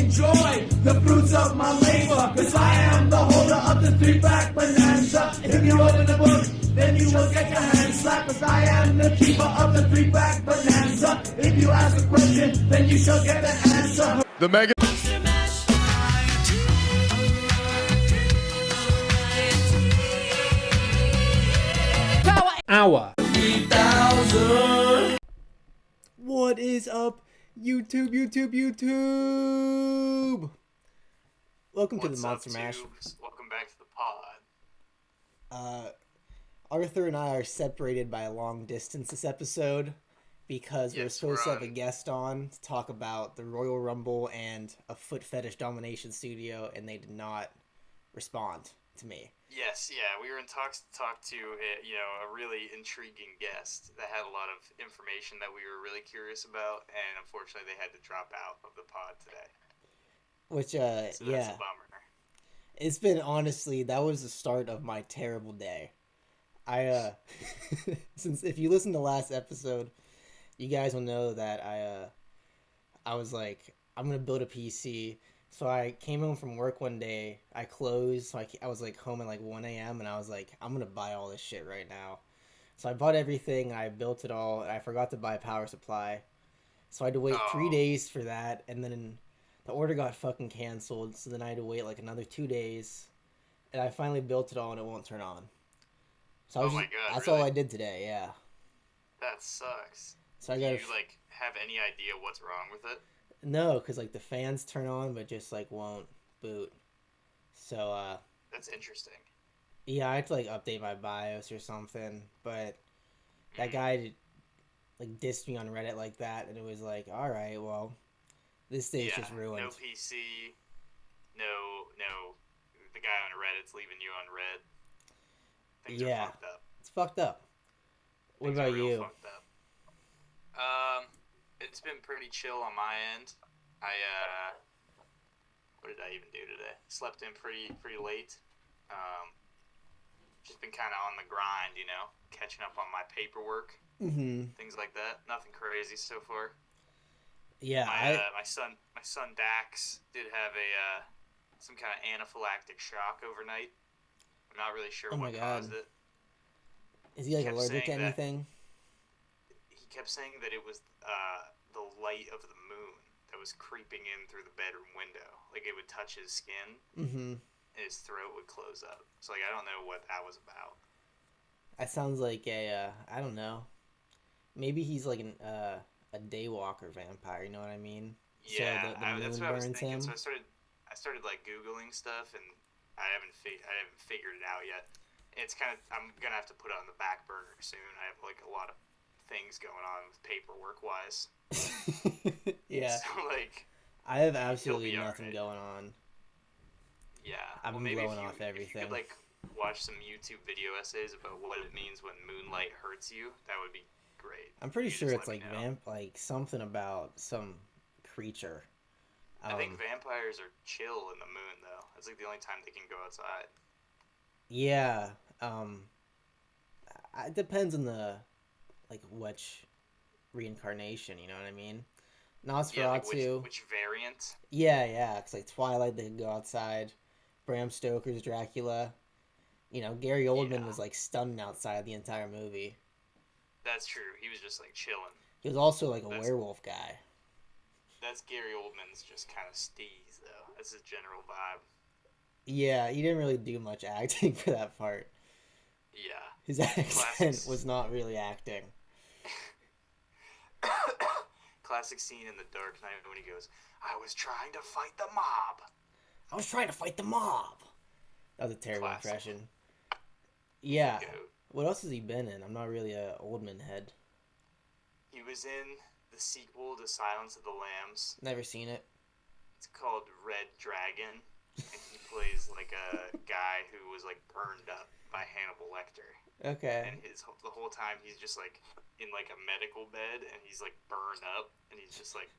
enjoy the fruits of my labor, cause I am the holder of the three-back bonanza. If you open the book, then you will get your hand slapped, cause I am the keeper of the three-back bonanza. If you ask a question, then you shall get an answer. The Mega Hour. 3000. What is up, YouTube? Welcome to the Monster Mash. Welcome back to the pod. Arthur and I are separated by a long distance this episode because we're supposed to have a guest on to talk about the Royal Rumble and a foot fetish domination studio, and they did not respond to me. Yes, yeah, we were in talks to talk to a really intriguing guest that had a lot of information that we were really curious about, and unfortunately they had to drop out of the pod today. Which, So that's a bummer. It's been, honestly, that was the start of my terrible day. Since if you listen to last episode, you guys will know that I was like, I'm going to build a PC. So I came home from work one day, I closed, so I was like home at like 1 a.m. and I was like, I'm going to buy all this shit right now. So I bought everything, I built it all, and I forgot to buy a power supply. So I had to wait 3 days for that, and then the order got fucking canceled, so then I had to wait like another 2 days, and I finally built it all and it won't turn on. So I was that's really? all I did today, yeah. That sucks. So I Do got you have any idea what's wrong with it? No, because like the fans turn on but just like won't boot. So That's interesting. yeah, I had to like update my BIOS or something, but that guy like dissed me on Reddit like that, and it was like, all right, well, this day's just ruined. No PC, no, the guy on Reddit's leaving you on red. Things are fucked up. It's fucked up. What about you? Fucked up. It's been pretty chill on my end. What did I even do today? Slept in pretty late. Just been kind of on the grind, catching up on my paperwork, things like that. Nothing crazy so far. Yeah, my son Dax did have some kind of anaphylactic shock overnight. I'm not really sure what caused it. Is he like allergic to anything? He kept saying that it was the light of the moon that was creeping in through the bedroom window. Like it would touch his skin, and his throat would close up. So I don't know what that was about. That sounds like I don't know. Maybe he's like a daywalker vampire. You know what I mean? Yeah, so the moon that's what I was burns thinking. him. So I started like Googling stuff, and I haven't figured it out yet. I'm gonna have to put it on the back burner soon. I have like a lot of things going on with paperwork wise. Yeah. So I have absolutely nothing going on. Yeah. I'm blowing off everything. If you could watch some YouTube video essays about what it means when moonlight hurts you, that would be great. I'm pretty sure it's like something about some creature. I think vampires are chill in the moon though. That's like the only time they can go outside. Yeah. It depends on the which reincarnation, you know what I mean? Nosferatu. Yeah, which variant? Yeah, because like Twilight, they can go outside. Bram Stoker's Dracula. Gary Oldman was like stunned outside the entire movie. That's true. He was just like chilling. He was also like a werewolf guy. That's Gary Oldman's just kind of steez, though. That's his general vibe. Yeah, he didn't really do much acting for that part. Yeah. His accent was not really acting. Classic scene in The Dark Knight when he goes, "I was trying to fight the mob." I was trying to fight the mob. That was a terrible impression. Yeah. What else has he been in? I'm not really a Oldman head. He was in the sequel to Silence of the Lambs. Never seen it. It's called Red Dragon, and he plays like a guy who was like burned up by Hannibal Lecter. Okay. And the whole time he's just like in like a medical bed, and he's like burned up, and he's just like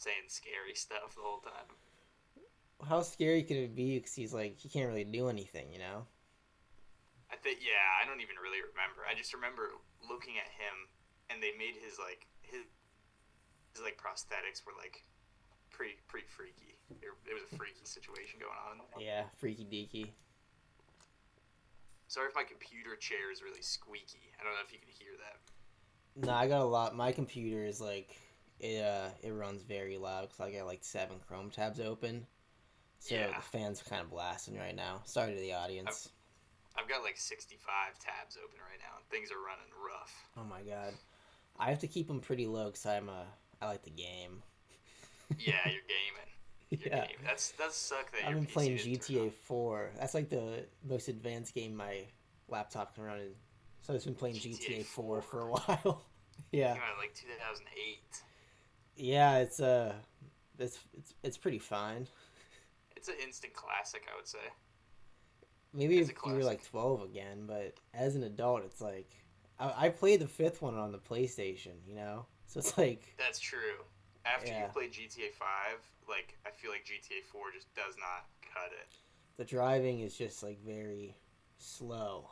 saying scary stuff the whole time. How scary could it be? Because he can't really do anything, I don't even really remember. I just remember looking at him, and they made his prosthetics were like pretty freaky. It was a freaky situation going on. Yeah, freaky deaky. Sorry if my computer chair is really squeaky. I don't know if you can hear that. No, I got a lot. My computer is like it runs very loud because I got like 7 Chrome tabs open. So Yeah. the fan's kind of blasting right now. Sorry to the audience. I've got like 65 tabs open right now, and things are running rough. Oh my god, I have to keep them pretty low because I like the game. Yeah, you're gaming. You're Yeah. gaming. That's suck that I've your been PC playing didn't turn on. GTA 4. That's like the most advanced game my laptop can run in. So I've been playing GTA 4 for a while. Yeah. Came out in like 2008. Yeah, it's pretty fine. It's an instant classic, I would say. Maybe It's if a you were like 12 again, but as an adult, it's like I played the 5th one on the PlayStation, you know? So it's like That's true. After Yeah. you play GTA 5, like I feel like GTA 4 just does not cut it. the driving is just like very slow.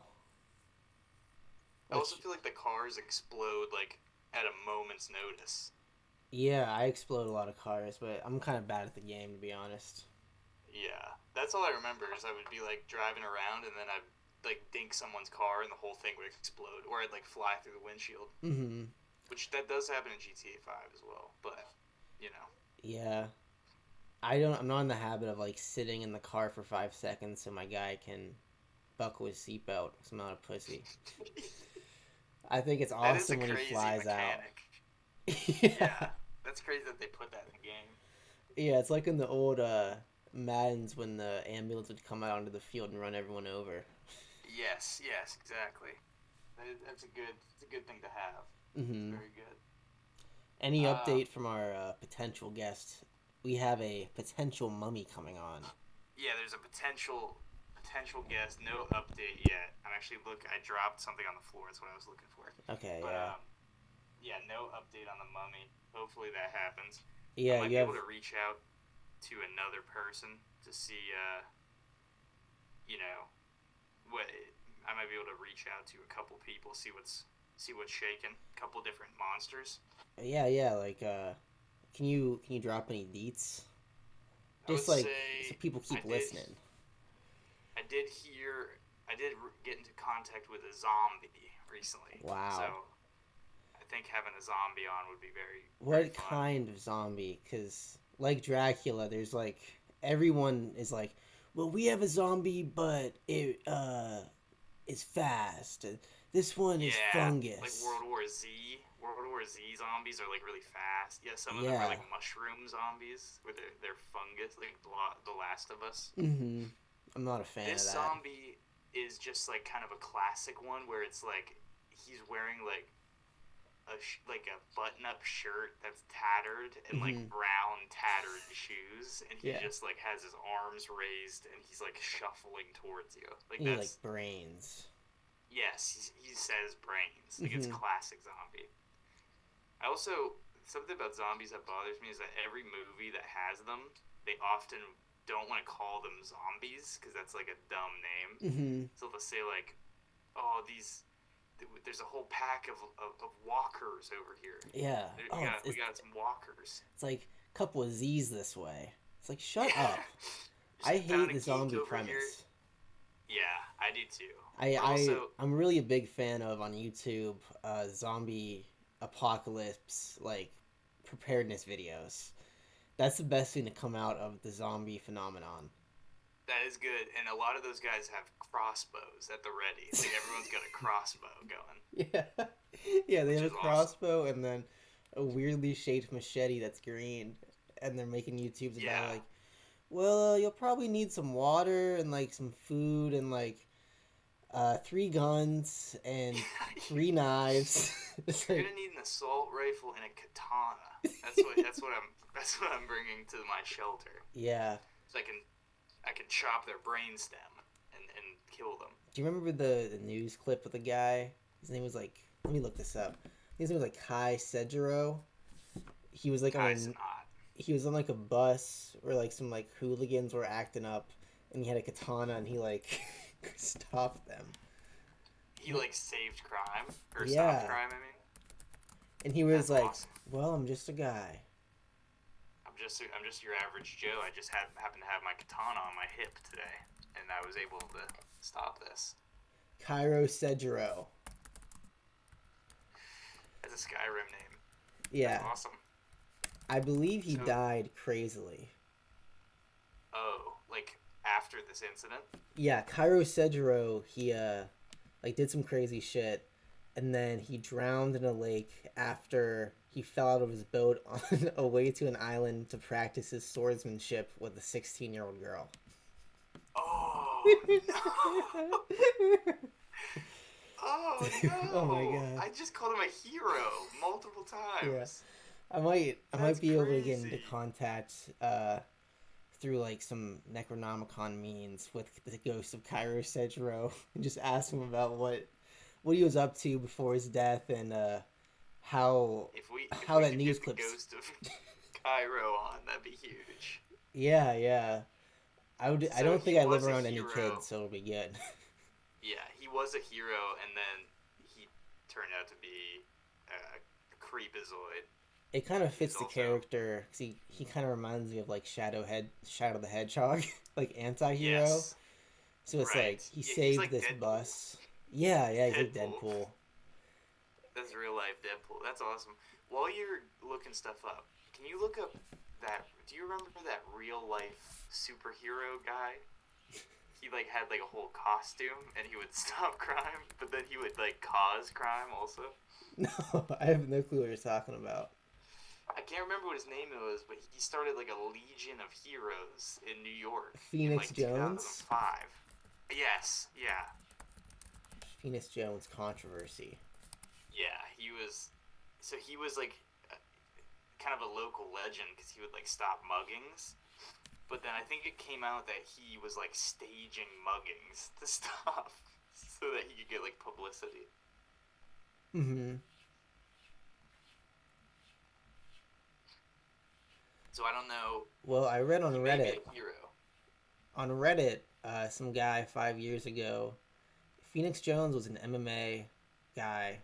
I also feel like the cars explode like at a moment's notice. Yeah, I explode a lot of cars, but I'm kind of bad at the game, to be honest. Yeah, that's all I remember is I would be like driving around and then I'd like dink someone's car and the whole thing would explode, or I'd like fly through the windshield, Mm-hmm. which that does happen in GTA 5 as well. But you know, Yeah. I'm not in the habit of like sitting in the car for 5 seconds so my guy can buckle his seatbelt because I'm not a pussy. I think it's that is a awesome when he crazy flies mechanic. out. Yeah, that's crazy that they put that in the game. Yeah, it's like in the old Maddens when the ambulance would come out onto the field and run everyone over. Yes, exactly. It's a good thing to have. Mm-hmm. Very good. Any update from our potential guest? We have a potential mummy coming on. Yeah, there's a potential guest. No update yet. I dropped something on the floor. That's what I was looking for. Okay, But yeah. yeah, no update on the mummy. Hopefully that happens. I Yeah, might you be have... able to reach out to another person to see, what I might be able to reach out to a couple people, see what's shaking. A couple different monsters. Yeah, like, can you drop any deets? I Just would like, say so people keep listening. I did get into contact with a zombie recently. Wow. So I think having a zombie on would be very What fun. kind of zombie? Because, like Dracula, there's like, everyone is like, well, we have a zombie, but it is fast. This one is fungus. Like World War Z. World War Z zombies are like really fast. Yeah, some of them are like mushroom zombies, where they're fungus, like The Last of Us. Mm-hmm. I'm not a fan This of that. zombie is just like kind of a classic one, where it's like he's wearing like a button-up shirt that's tattered and like brown tattered shoes, and he just like has his arms raised and he's like shuffling towards you. Like He that's like brains. yes, he says brains. Like it's classic zombie. I also something about zombies that bothers me is that every movie that has them, they often don't want to call them zombies because that's like a dumb name. Mm-hmm. So they'll say like, "Oh, there's a whole pack of walkers over here. Yeah. We got some walkers." It's like a couple of Z's this way. It's like, shut up. Just I found hate a the zombie geek over premise. here. Yeah, I do too. I'm really a big fan of on YouTube zombie apocalypse like preparedness videos. That's the best thing to come out of the zombie phenomenon. That is good, and a lot of those guys have crossbows at the ready. Like everyone's got a crossbow going. Yeah, they have a is awesome. crossbow and then a weirdly shaped machete that's green, and they're making YouTubes about Yeah. like, well, you'll probably need some water and like some food and like 3 guns and 3 knives. It's You're like, gonna need an assault rifle and a katana. That's what I'm bringing to my shelter. yeah. So I can chop their brainstem and kill them. Do you remember the news clip with the guy? His name was like, let me look this up. His name was like Kai Sejiro. He was like he was on like a bus where like some like hooligans were acting up, and he had a katana and he like stopped them. He like saved crime or Yeah. stopped crime. I mean, And he was That's like, awesome. well, I'm just a guy. I'm I'm just your average Joe. I just happen to have my katana on my hip today, and I was able to stop this. Cairo Sejiro. That's a Skyrim name. Yeah. That's awesome. I believe he died crazily. Oh, like after this incident? Yeah, Cairo Sejiro, he like did some crazy shit, and then he drowned in a lake after he fell out of his boat on a way to an island to practice his swordsmanship with a 16-year-old girl. Oh no! Oh no! Oh my god! I just called him a hero multiple times. Yeah, I might be able to get into crazy. contact through like some Necronomicon means with the ghost of Cairo Sejiro and just ask him about what he was up to before his death and how If we that could news get the clips. ghost of Cairo on, that'd be huge. Yeah. I So don't think he I live was a around any hero. kids, so it'll be good. Yeah, he was a hero, and then he turned out to be a creepazoid. It kind of fits He's the also- character because he kind of reminds me of like Shadow the Hedgehog, like anti-hero. Yes. So it's Right. like he Yeah, he's saved like this Deadpool. bus. Yeah, he's like Deadpool. Deadpool. That's real life Deadpool. That's awesome. While you're looking stuff up, can you look up that? Do you remember that real life superhero guy? He like had like a whole costume, and he would stop crime, but then he would like cause crime also. No, I have no clue what you're talking about. I can't remember what his name was, but he started like a legion of heroes in New York. Phoenix in, like, Jones? 2005. Yes. Yeah. Phoenix Jones controversy. Yeah. He was. So he was like kind of a local legend because he would like stop muggings. But then I think it came out that he was like staging muggings to stop so that he could get like publicity. Mm-hmm. So I don't know. Well, I read on He may be Reddit. a hero. On Reddit, some guy 5 years ago, Phoenix Jones was an MMA guy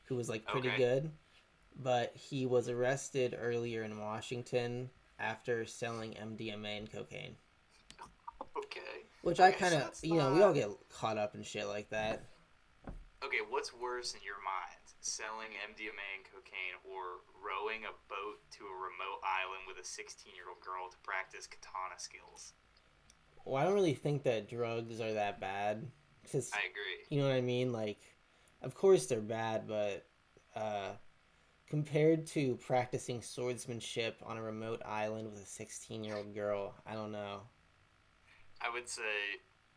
who was like pretty Okay. good, but he was arrested earlier in Washington after selling MDMA and cocaine. Okay. Which I Okay, kind so of, that's we not- all get caught up in shit like that. Okay, what's worse in your mind? Selling MDMA and cocaine or rowing a boat to a remote island with a 16-year-old girl to practice katana skills? Well, I don't really think that drugs are that bad. Cause, I agree. you know what I mean? Like, of course they're bad, but compared to practicing swordsmanship on a remote island with a 16-year-old girl, I don't know. I would say,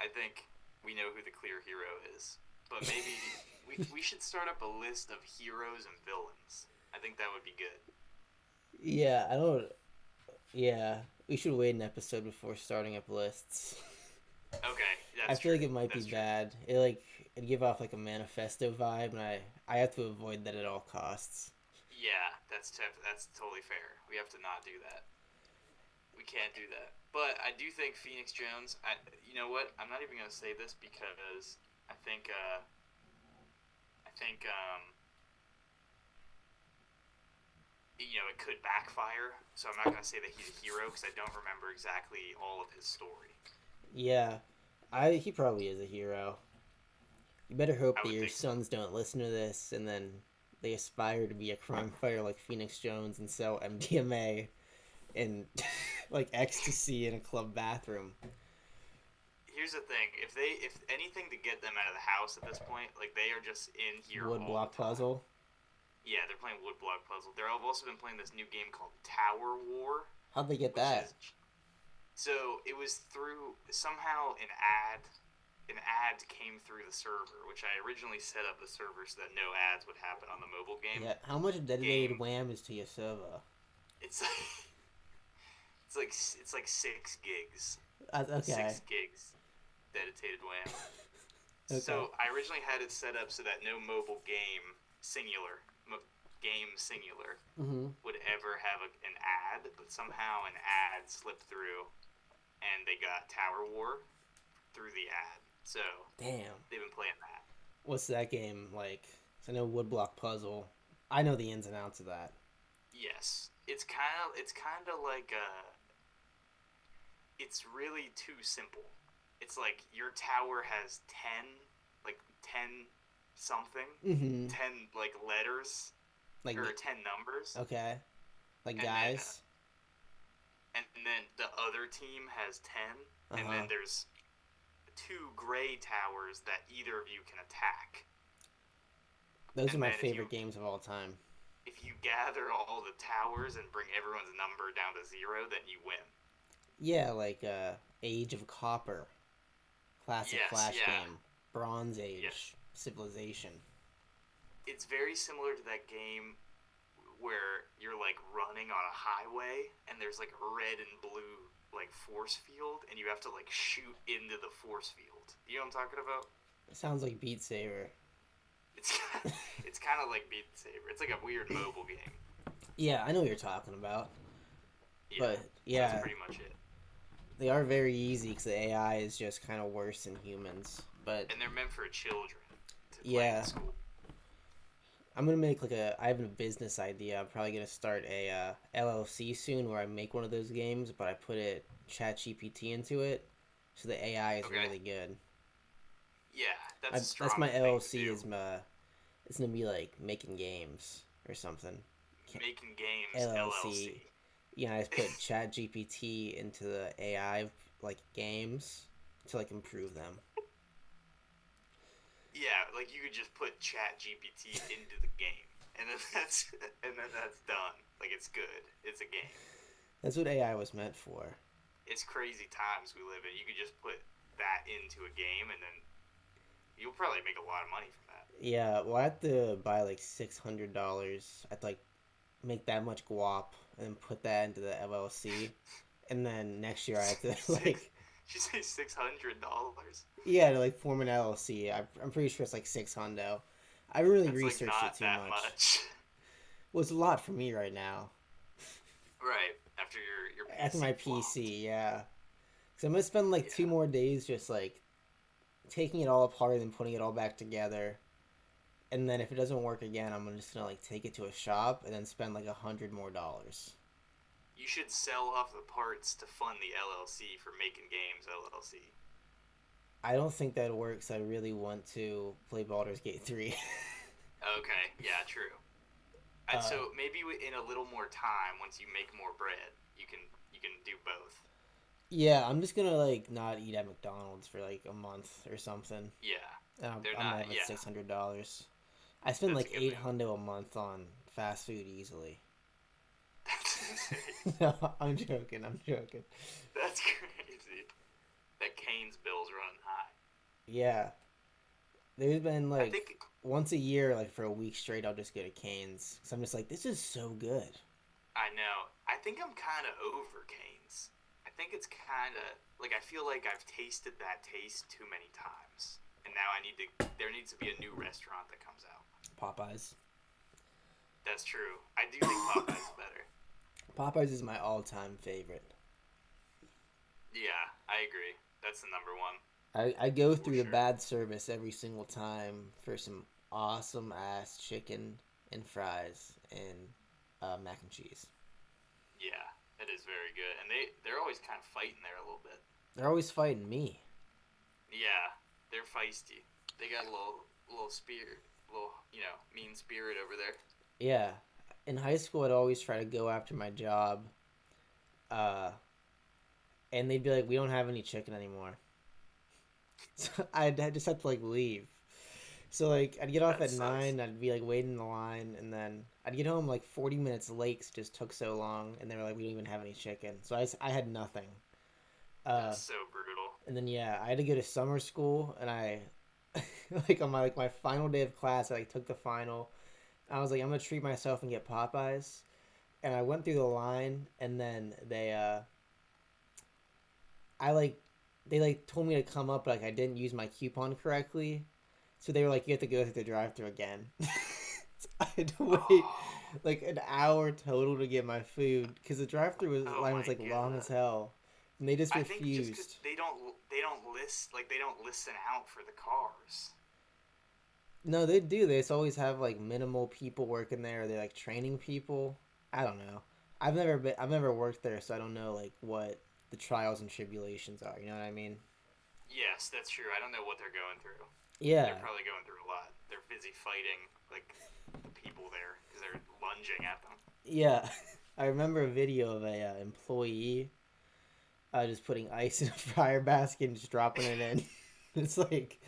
I think we know who the clear hero is. But maybe we should start up a list of heroes and villains. I think that would be good. Yeah, I don't. Yeah, we should wait an episode before starting up lists. Okay, I that's feel like true. it might That's be true. bad. It'd give off like a manifesto vibe, and I have to avoid that at all costs. Yeah, that's totally fair. We have to not do that. We can't do that. But I do think Phoenix Jones. You know what? I'm not even gonna say this because I think you know, it could backfire. So I'm not gonna say that he's a hero because I don't remember exactly all of his story. Yeah, he probably is a hero. You better hope I that would your think so. sons don't listen to this and then they aspire to be a crime fighter like Phoenix Jones and sell MDMA and like ecstasy in a club bathroom. Here's the thing: if anything to get them out of the house at this point, like they are just in here. Wood all block the time. puzzle. Yeah, they're playing wood block puzzle. They've also been playing this new game called Tower War. How'd they get which that? So it was through somehow an ad. An ad came through the server, which I originally set up the server so that no ads would happen on the mobile game. Yeah, how much dedicated Game. wham is to your server? It's like it's like 6 gigs. Okay. 6 gigs dedicated WAM. Okay. So I originally had it set up so that no mobile game singular Mm-hmm. would ever have an ad, but somehow an ad slipped through, and they got Tower War through the ad. So Damn. they've been playing that. What's that game like? 'Cause I know woodblock puzzle. I know the ins and outs of that. Yes. it's kind of like it's really too simple. It's like your tower has 10, like 10 something, Mm-hmm. 10 like letters Like, or 10 numbers, okay. Like and then guys. the other team has 10, and Uh-huh. then there's two gray towers that either of you can attack. Those are And my then favorite games of all time. if you gather all the towers and bring everyone's number down to 0, then you win. Yeah, like Age of Copper, classic Yes, Flash yeah. game, Bronze Yes. Age, Civilization. It's very similar to that game where you're like running on a highway and there's like a red and blue like force field and you have to like shoot into the force field. You know what I'm talking about? It sounds like Beat Saber. It's it's kind of like Beat Saber. It's like a weird mobile game. Yeah, I know what you're talking about. Yeah, But yeah, that's pretty much it. they are very easy because the AI is just kind of worse than humans. But And they're meant for children to play yeah, in school. I'm gonna make like I have a business idea. I'm probably gonna start a LLC soon where I make one of those games, but I put it ChatGPT into it, so the AI is Okay. really good. Yeah, that's a strong That's my thing LLC to do. is my. It's gonna be like making games or something. Making games LLC. LLC. Yeah, I just put ChatGPT into the AI like games to like improve them. Yeah, like you could just put Chat GPT into the game, and then that's done. Like it's good. It's a game. That's what AI was meant for. It's crazy times we live in. You could just put that into a game, and then you'll probably make a lot of money from that. Yeah, well, I have to buy like $600. I have to like make that much guap and then put that into the LLC, and then next year I have to Six. like She say $600. yeah to like form an LLC. I'm pretty sure it's like 600. I really That's like researched it not too that much. much. Well, it's a lot for me right now. Right after your PC After my flopped. PC, yeah. So I'm gonna spend like Yeah. 2 more days just like taking it all apart and putting it all back together. And then if it doesn't work again, I'm just gonna like take it to a shop and then spend like $100 more. You should sell off the parts to fund the LLC for making games LLC. I don't think that works. I really want to play Baldur's Gate 3. Okay, yeah, true. So maybe in a little more time, once you make more bread, you can do both. Yeah, I'm just gonna like not eat at McDonald's for like a month or something. Yeah, I'm they're gonna not. have Yeah, $600. I spend that's like a good eight move. hundred a month on fast food easily. That's insane. No, I'm joking. I'm joking. That's crazy. That Kane's bill's running high. Yeah, there's been I like think once a year, like for a week straight, I'll just go to Cane's. So I'm just like, this is so good. I know. I think I'm kind of over Kane's. I think it's kind of like I feel like I've tasted that taste too many times, and now I need to. There needs to be a new restaurant that comes out. Popeyes. That's true. I do think Popeyes is better. Popeyes is my all-time favorite. Yeah, I agree. That's the number one. I go For through the sure. bad service every single time for some awesome ass chicken and fries and mac and cheese. Yeah, it is very good, and they're always kind of fighting there a little bit. They're always fighting me. Yeah, they're feisty. They got a little spirit, little mean spirit over there. Yeah. In high school, I'd always try to go after my job, uh, and they'd be like, "We don't have any chicken anymore." So I'd just have to like leave. So like I'd get off That at sucks. 9, I'd be like waiting in the line, and then I'd get home like 40 minutes late 'cause it just took so long, and they were like, "We don't even have any chicken," so I had nothing. Uh, That's so brutal. and then yeah, I had to go to summer school, and I like on my final day of class, I like took the final. I was like, I'm gonna treat myself and get Popeyes, and I went through the line, and then I like they like told me to come up, but like I didn't use my coupon correctly, so they were like, you have to go through the drive-thru again. So I had to wait Oh, like an hour total to get my food because the oh line was my like long as god. hell, and they just I think just because refused. they don't listen out for the cars. No, they do. They just always have like minimal people working there. Or they like training people. I don't know. I've never worked there, so I don't know like what the trials and tribulations are. You know what I mean? Yes, that's true. I don't know what they're going through. Yeah, They're probably going through a lot. They're busy fighting like the people there because they're lunging at them. yeah. I remember a video of a employee just putting ice in a fryer basket and just dropping it in. It's like,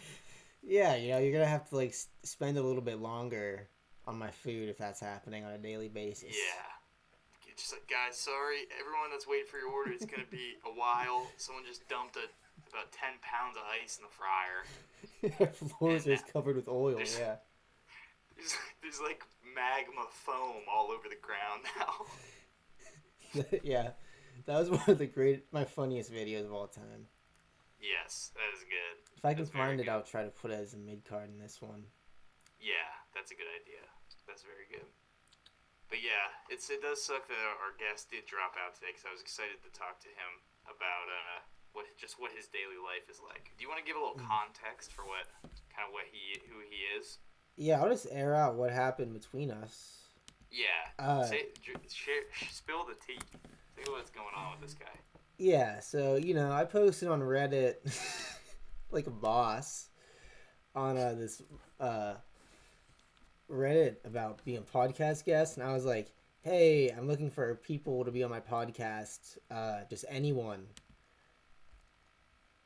yeah, you know, you're gonna have to like spend a little bit longer on my food if that's happening on a daily basis. Yeah. Just like, guys, sorry, everyone that's waiting for your order, it's gonna be a while. Someone just dumped about 10 pounds of ice in the fryer. Our floors are just covered with oil. There's- Yeah. There's like magma foam all over the ground now. Yeah, that was one of my funniest videos of all time. Yes, that is good. If I can That's very find it, good. I'll try to put it as a mid card in this one. Yeah, that's a good idea. That's very good. But yeah, it does suck that our guest did drop out today because I was excited to talk to him about what his daily life is like. Do you want to give a little context for who he is? Yeah, I'll just air out what happened between us. Yeah. Spill the tea. Say what's going on with this guy. Yeah, so you know, I posted on Reddit like a boss on this Reddit about being a podcast guest, and I was like, "Hey, I'm looking for people to be on my podcast. Just anyone."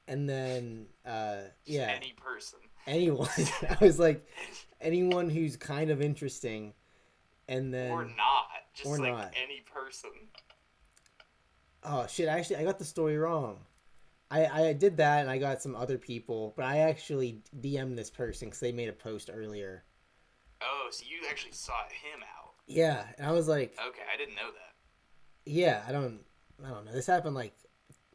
And then, yeah, Any person. anyone. I was like, anyone who's kind of interesting, and then Or not. Just or like not. any person. Oh shit! Actually, I got the story wrong. I did that, and I got some other people, but I actually DM'd this person because they made a post earlier. Oh, so you actually sought him out. Yeah, and I was like, Okay, I didn't know that. yeah, I don't know. This happened like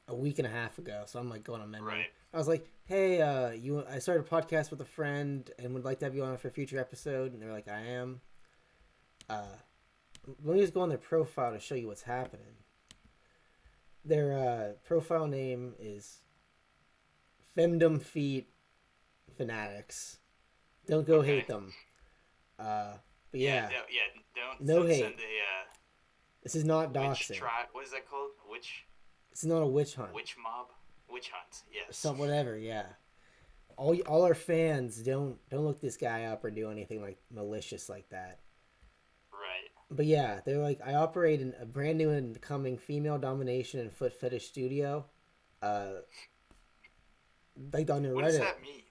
a week and a half ago, so I'm like going on memory. Right. I was like, hey, I started a podcast with a friend and would like to have you on for a future episode, and they're like, I am. Let me just go on their profile to show you what's happening. Their profile name is Femdom Feet Fanatics. Don't go Okay. hate them. But yeah, Don't No hate. send a this is not witch doxing. tribe. What is that called? Witch This is not a witch hunt. mob? Witch hunt. Yes. Some whatever, yeah. All our fans don't look this guy up or do anything like malicious like that. Right. But yeah, they're like, I operate in a brand new and coming female domination and foot fetish studio. Like on their What Reddit. does that mean?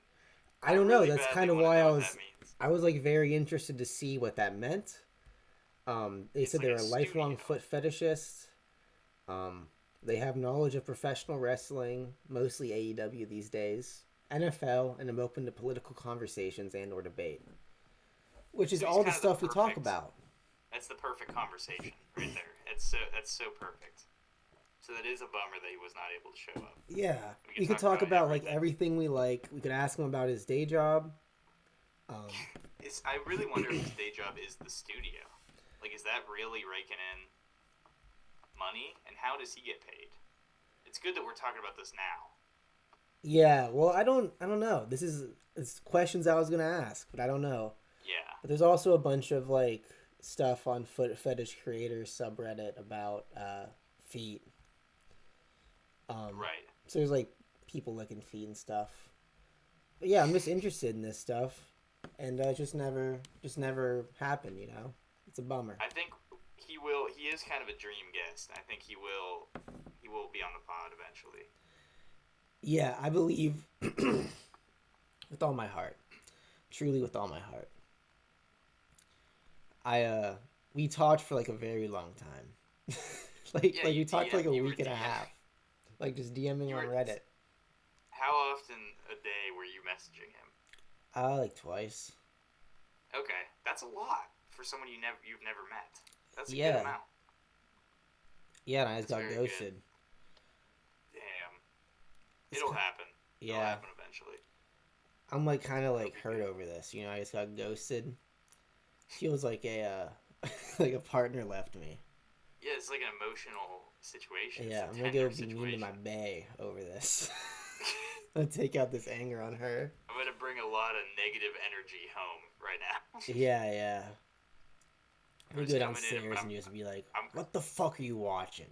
I don't know. really That's badly kind of wanna why know I what was that means. very interested to see what that meant. They It's said like they're a a lifelong studio. foot fetishist. They have knowledge of professional wrestling, mostly AEW these days, NFL, and I'm open to political conversations and or debate. Which is So he's all the kind of stuff the we talk perfect- about. That's the perfect conversation right there. That's so perfect. So that is a bummer that he was not able to show up. Yeah, We we could could talk talk about about like everything we like. We could ask him about his day job. I really wonder if his day job is the studio. Like, is that really raking in money? And how does he get paid? It's good that we're talking about this now. Yeah, well, I don't know. It's questions I was gonna ask, but I don't know. Yeah. But there's also a bunch of like stuff on foot fetish creators subreddit about feet. Right. So there's like people licking feet and stuff. But yeah, I'm just interested in this stuff, and just never happened. You know, it's a bummer. I think he will. He is kind of a dream guest. I think he will. He will be on the pod eventually. Yeah, I believe with all my heart, truly with all my heart. We talked for like a very long time. Yeah, we you talked for like a you were week and a DMing. half. Like just DMing You on were- Reddit. How often a day were you messaging him? Like twice. Okay, that's a lot for someone you've never met. That's a Yeah. good amount. Yeah, and I just That's got very good. ghosted. Damn. It's It'll ki- happen. It'll Yeah, happen eventually. I'm like kind of like hurt over this. You know, I just got ghosted. Feels like a like a partner left me. Yeah, it's like an emotional situation. It's Yeah, a I'm gonna tender go be mean to situation. my bae over this. I'm gonna take out this anger on her. I'm gonna bring a lot of negative energy home right now. Yeah, yeah. You Who's go coming in downstairs and you just be like, "What the fuck are you watching?"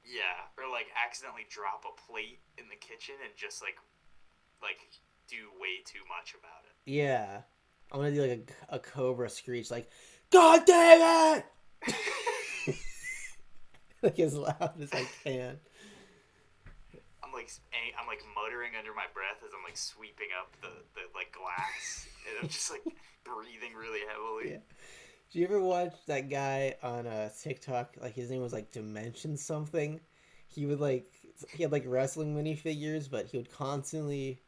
yeah, or like accidentally drop a plate in the kitchen and just like do way too much about it. Yeah, I'm gonna do like a cobra screech, like, "God damn it!" like as loud as I can. I'm like muttering under my breath as I'm like sweeping up the like glass, and I'm just like breathing really heavily. Yeah. Did you ever watch that guy on TikTok? Like his name was like Dimension something. He would he had like wrestling minifigures, but he would constantly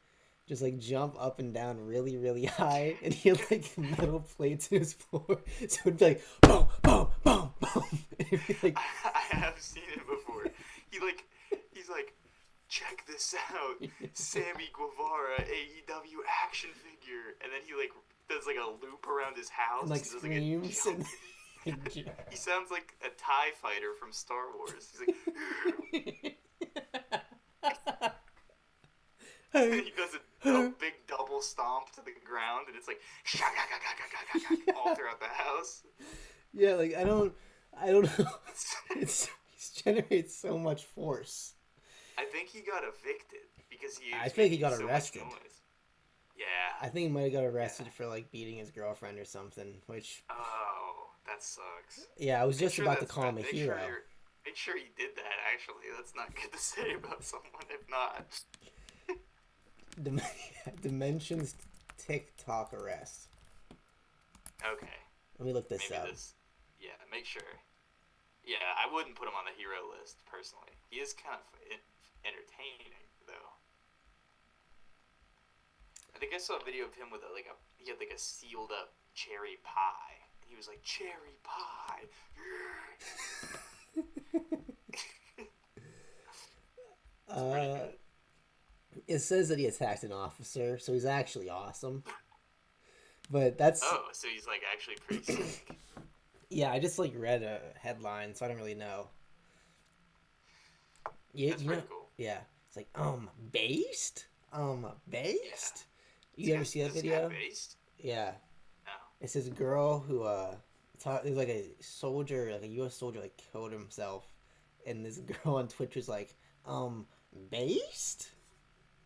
just like jump up and down really really high, and he had like metal plates in his floor, so it'd be like boom boom boom boom. It'd be like I have seen it before. He's like, check this out, Sammy Guevara AEW action figure, and then he like does like a loop around his house and like does, screams like, and he sounds like a TIE fighter from Star Wars. He's like he does a big double stomp to the ground, and it's like all throughout the house. Yeah, like I don't know. He generates so much force. I think he got evicted because I think he got so arrested. Yeah. I think he might have got arrested for like beating his girlfriend or something. Which Oh, that sucks. yeah, I was just about to call him a make hero. Make sure he did that. Actually, that's not good to say about someone if not. Dimensions TikTok arrest. Okay. Let me look this Maybe up. Yeah, make sure. Yeah, I wouldn't put him on the hero list personally. He is kind of entertaining though. I think I saw a video of him with he had like a sealed up cherry pie. And he was like, cherry pie. It says that he attacked an officer, so he's actually awesome. But that's so he's like actually pretty sick. Yeah, I just like read a headline, so I don't really know. Yeah, That's pretty cool. Yeah, it's like based. Based. Yeah. You ever see that video? Based? Yeah. No. It's this girl who there's like a soldier, like a U.S. soldier, like killed himself, and this girl on Twitch was like, based.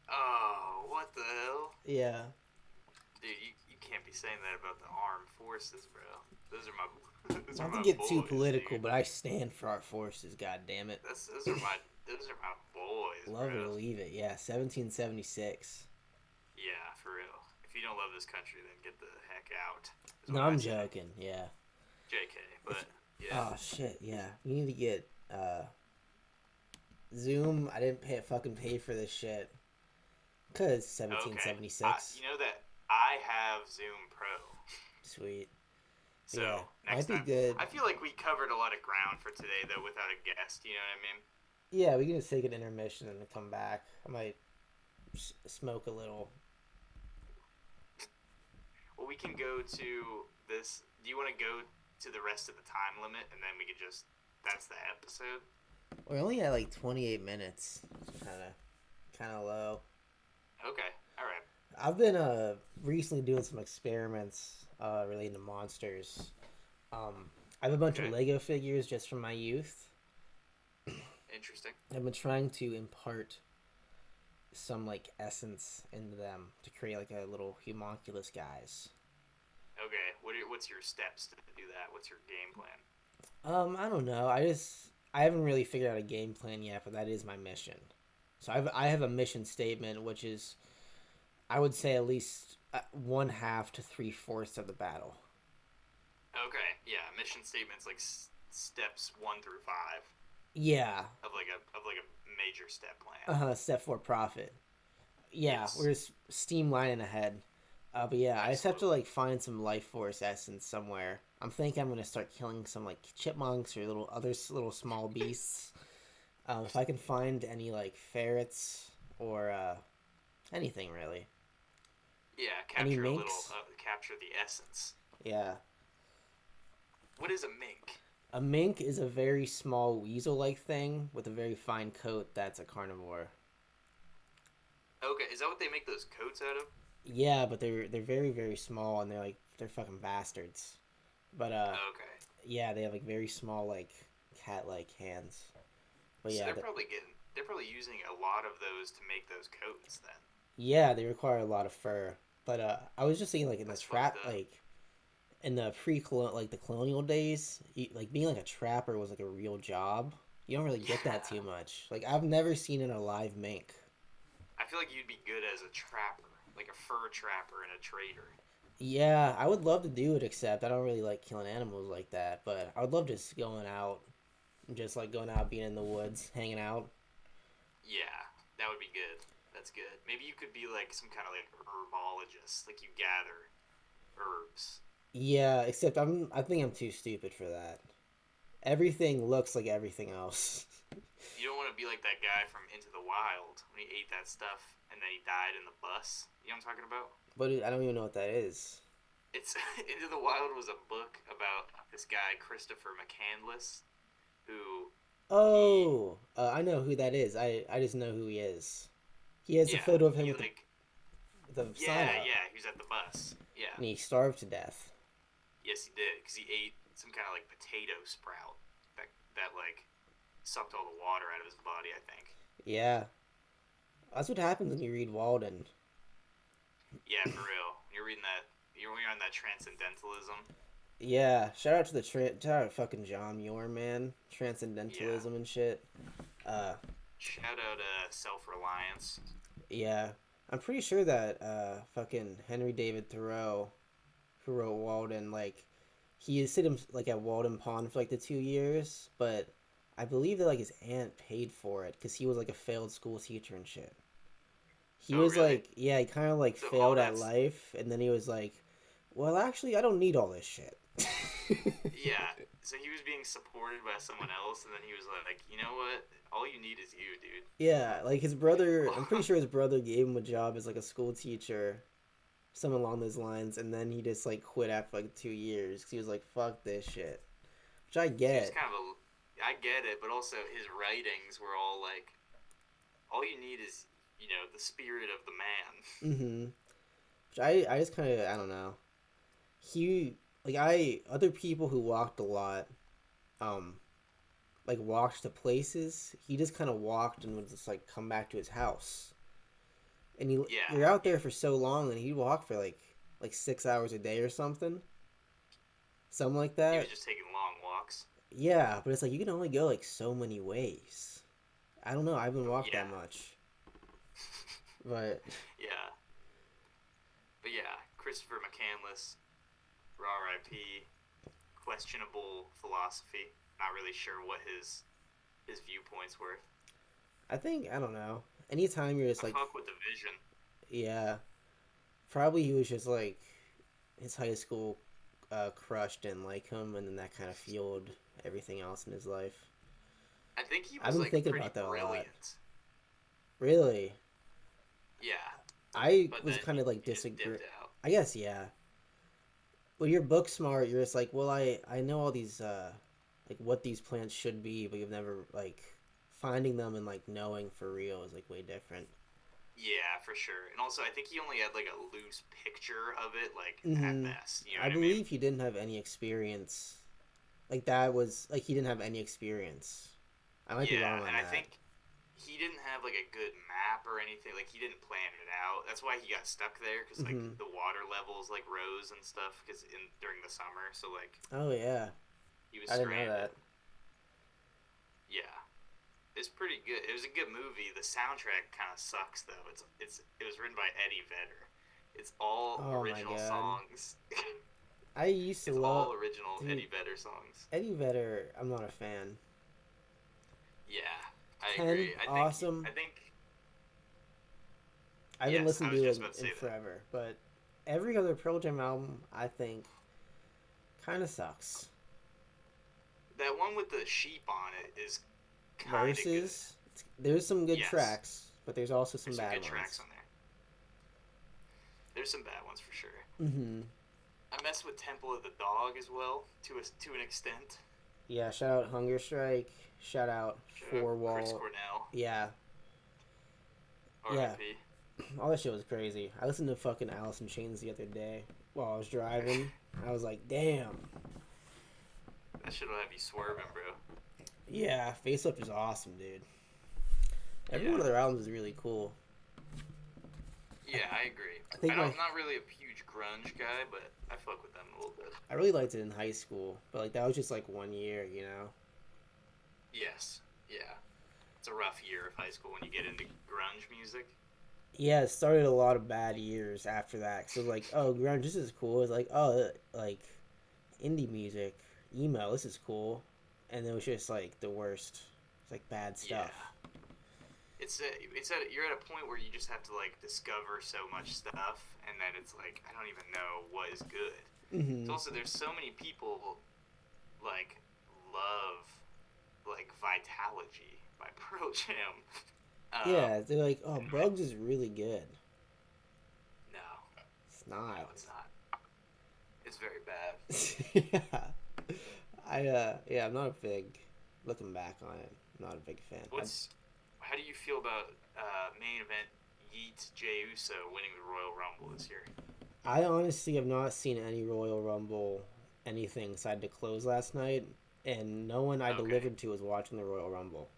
Oh, what the hell? Yeah. Dude, you can't be saying that about the armed forces, bro. Those are my. Not to get too political, but I stand for our forces. God damn it. Those are my boys. Love bro. it or leave it. Yeah, 1776. Yeah, for real. If you don't love this country, then get the heck out. No, I'm joking. Yeah. JK, but yeah. Oh shit. Yeah, we need to get Zoom. I didn't pay for this shit. Cause 1776. Okay. You know that I have Zoom Pro. Sweet. So yeah, next might time. be good. I feel like we covered a lot of ground for today, though, without a guest. You know what I mean? Yeah, we can just take an intermission and come back. I might smoke a little. Well, we can go to this. Do you want to go to the rest of the time limit, and then we could just. That's the episode? We're only at like 28 minutes. Kind of low. Okay. All right. I've been recently doing some experiments relating to monsters. I have a bunch of Lego figures just from my youth. Interesting. I've been trying to impart some like essence into them to create like a little homunculus guys. Okay. What's your steps to do that? What's your game plan? I don't know. I haven't really figured out a game plan yet, but that is my mission. So I have a mission statement, which is, I would say at least 1/2 to 3/4 of the battle. Okay, yeah, mission statements like steps 1 through 5. Yeah. Of like a major step plan. Step 4 profit. Yeah, Yes. we're just streamlining ahead. But yeah, Absolutely. I just have to like find some life force essence somewhere. I'm thinking I'm gonna start killing some like chipmunks or little small beasts. If I can find any like ferrets or anything really. Yeah, Any capture minks? capture the essence. Yeah. What is a mink? A mink is a very small weasel-like thing with a very fine coat that's a carnivore. Okay, is that what they make those coats out of? Yeah, but they're very very small and they're fucking bastards. But Okay. yeah, they have like very small like cat-like hands. But So yeah, they're probably using a lot of those to make those coats then. yeah, they require a lot of fur. But I was just thinking like in the That's fucked trap up. like in the pre-colonial like the colonial days, like being like a trapper was like a real job. You don't really get that Yeah. too much. Like I've never seen an alive mink. I feel like you'd be good as a trapper, like a fur trapper and a trader. Yeah, I would love to do it, except I don't really like killing animals like that. But I would love just going out, just like going out, being in the woods, hanging out. Yeah, that would be good. That's good. Maybe you could be like some kind of like herbologist, like you gather herbs. Yeah, except I think I'm too stupid for that. Everything looks like everything else. You don't want to be like that guy from Into the Wild when he ate that stuff and then he died in the bus. You know what I'm talking about? But I don't even know what that is. It's Into the Wild was a book about this guy Christopher McCandless who he Oh, I know who that is. I just know who he is. He has a yeah, photo of him he with like the sign yeah, up, yeah, he was at the bus. Yeah. and he starved to death. Yes, he did cuz he ate some kind of like potato sprout that like sucked all the water out of his body, I think. Yeah, that's what happens when you read Walden. Yeah, for real. You're reading that you're on that transcendentalism. Yeah, shout out to shout out to fucking John Muir, man. Yeah. Transcendentalism and shit. Uh, Shout out self-reliance. yeah, I'm pretty sure that fucking Henry David Thoreau, who wrote Walden, like he sit him like at Walden Pond for like the 2 years, but I believe that like his aunt paid for it because he was like a failed school teacher and shit. He Oh, was really? like, yeah, he kind of like So all failed at that's life, and then he was like, well, actually, I don't need all this shit. yeah. So he was being supported by someone else, and then he was like, you know what? All you need is you, dude. Yeah, like his brother, I'm pretty sure his brother gave him a job as like a school teacher, something along those lines, and then he just like quit after like 2 years because he was like, fuck this shit. Which I He was get. kind of a. I get it, but also his writings were all like, all you need is, the spirit of the man. Mm-hmm. Which I just kind of, I don't know. Other people who walked a lot, um, like walked to places, he just kind of walked and would just like come back to his house. And Yeah, you're out there for so long, and he'd walk for like 6 hours a day or something like he was that. just taking long walks. Yeah, but it's like you can only go like so many ways. I don't know. I haven't walked that Yeah, much, but yeah, but yeah, Christopher McCandless, R.I.P. Questionable philosophy. Not really sure what his viewpoints were. I don't know. Anytime you're just I like, fuck with the vision. yeah, probably he was just like his high school crush didn't like him, and then that kind of fueled everything else in his life. I think he I've was been like thinking pretty about that a lot. brilliant. Really, Yeah, I but was then kind of like he just disagree. dipped out. I guess yeah. Well, you're book smart. You're just like, well, I know all these like what these plants should be, but you've never like finding them and like knowing for real is like way different. Yeah, for sure. And also, I think he only had like a loose picture of it, like at Hmm. best. You know I what I mean? believe he didn't have any experience. Like that was like he didn't have any experience. I might be Yeah, wrong on and I that. think he didn't have like a good map or anything. Like he didn't plan it out. That's why he got stuck there because like Hmm. the water levels like rose and stuff because in during the summer, so like Oh yeah, he was I didn't know stranded. that. Yeah, it's pretty good. It was a good movie. The soundtrack kind of sucks though. It was written by Eddie Vedder. It's all Oh my original god, songs. I used to It's love all original dude Eddie Vedder songs. Eddie Vedder. I'm not a fan. Yeah, I Ken, agree. awesome. I think I haven't yes, I listened was to just it about to in say that. forever, but every other Pearl Jam album I think kind of sucks. That one with the sheep on it is kind of good. Verses, there's some good Yes, tracks, but there's also some there's some bad good tracks ones. on there. There's some bad ones for sure. Hmm. I mess with Temple of the Dog as well to an extent. Yeah, shout out Hunger Strike. Shout out Shout out Four Chris Wall. Cornell, Yeah, yeah. R.I.P. All that shit was crazy. I listened to fucking Alice in Chains the other day while I was driving. I was like, damn. That shit'll have you swerving, bro. Yeah, Facelift is awesome, dude. Every Yeah. one of their albums is really cool. Yeah, I agree. I think I'm not really a huge grunge guy, but I fuck with them a little bit. I really liked it in high school, but like that was just like 1 year, you know. Yes. Yeah. It's a rough year of high school when you get into grunge music. Yeah, it started a lot of bad years after that. So like, oh, grunge, this is cool. It's like, oh, like indie music, emo, this is cool, and it was just like the worst. It's like bad stuff. Yeah. You're at a point where you just have to like discover so much stuff, and then it's like I don't even know what is good. Mm-hmm. It's also there's so many people like love like Vitalogy by Pearl Jam. Yeah, they're like, oh, Bugs is really good. No, It's not. no, it's not. It's very bad. I'm not a big. Looking back on it, I'm not a big fan. How do you feel about main event Yeet Jey Uso winning the Royal Rumble this year? I honestly have not seen any Royal Rumble anything aside the close last night, and no one I delivered to was watching the Royal Rumble.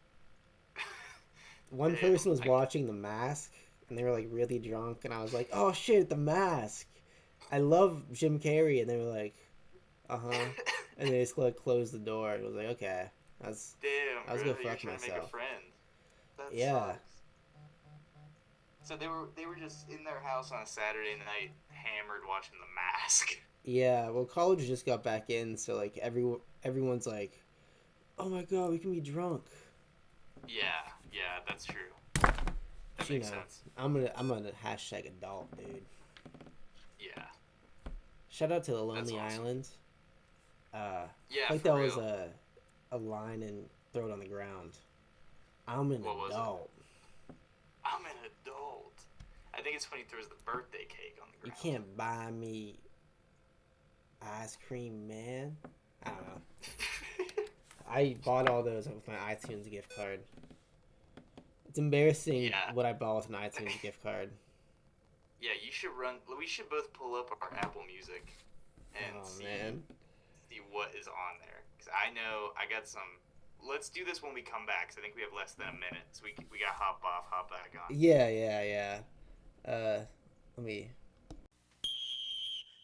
One person was watching The Mask, and they were like really drunk, and I was like, "Oh shit, The Mask! I love Jim Carrey," and they were like, and they just like closed the door. And it was like, okay, I was really? gonna fuck You're trying to make a myself. friend. That Yeah. sucks. So they were just in their house on a Saturday night, hammered, watching The Mask. Yeah, well, college just got back in, so like everyone's like, "Oh my god, we can be drunk." Yeah, that's true. That makes sense. I'm gonna hashtag adult, dude. Yeah. Shout out to the Lonely awesome. Island. Yeah, I think for that real. was a line in Throw It on the Ground. I'm an What was it? adult. I'm an adult. I think it's when he throws the birthday cake on the You ground. can't buy me ice cream, man. I don't know. I bought all those with my iTunes gift card. It's embarrassing what I bought with an iTunes gift card. Yeah, you should we should both pull up our Apple Music and see what is on there. Because I know I got some. Let's do this when we come back, because I think we have less than a minute. So we got hop off, hop back on. Yeah. Let me.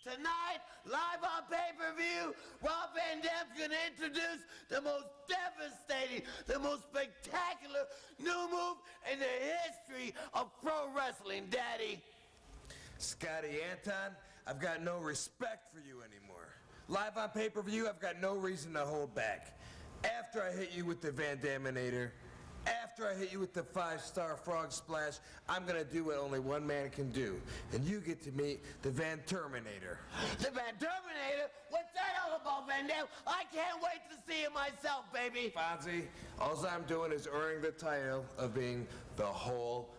Tonight, live on pay-per-view, Rob Van Dam's gonna introduce the most devastating, the most spectacular new move in the history of pro wrestling, Daddy. Scotty Anton, I've got no respect for you anymore. Live on pay-per-view, I've got no reason to hold back. After I hit you with the Van Daminator, after I hit you with the 5-star frog splash, I'm gonna do what only one man can do. And you get to meet the Van Terminator. The Van Terminator? What's that all about, Van Dam? I can't wait to see it myself, baby. Fonzie, all I'm doing is earning the title of being the whole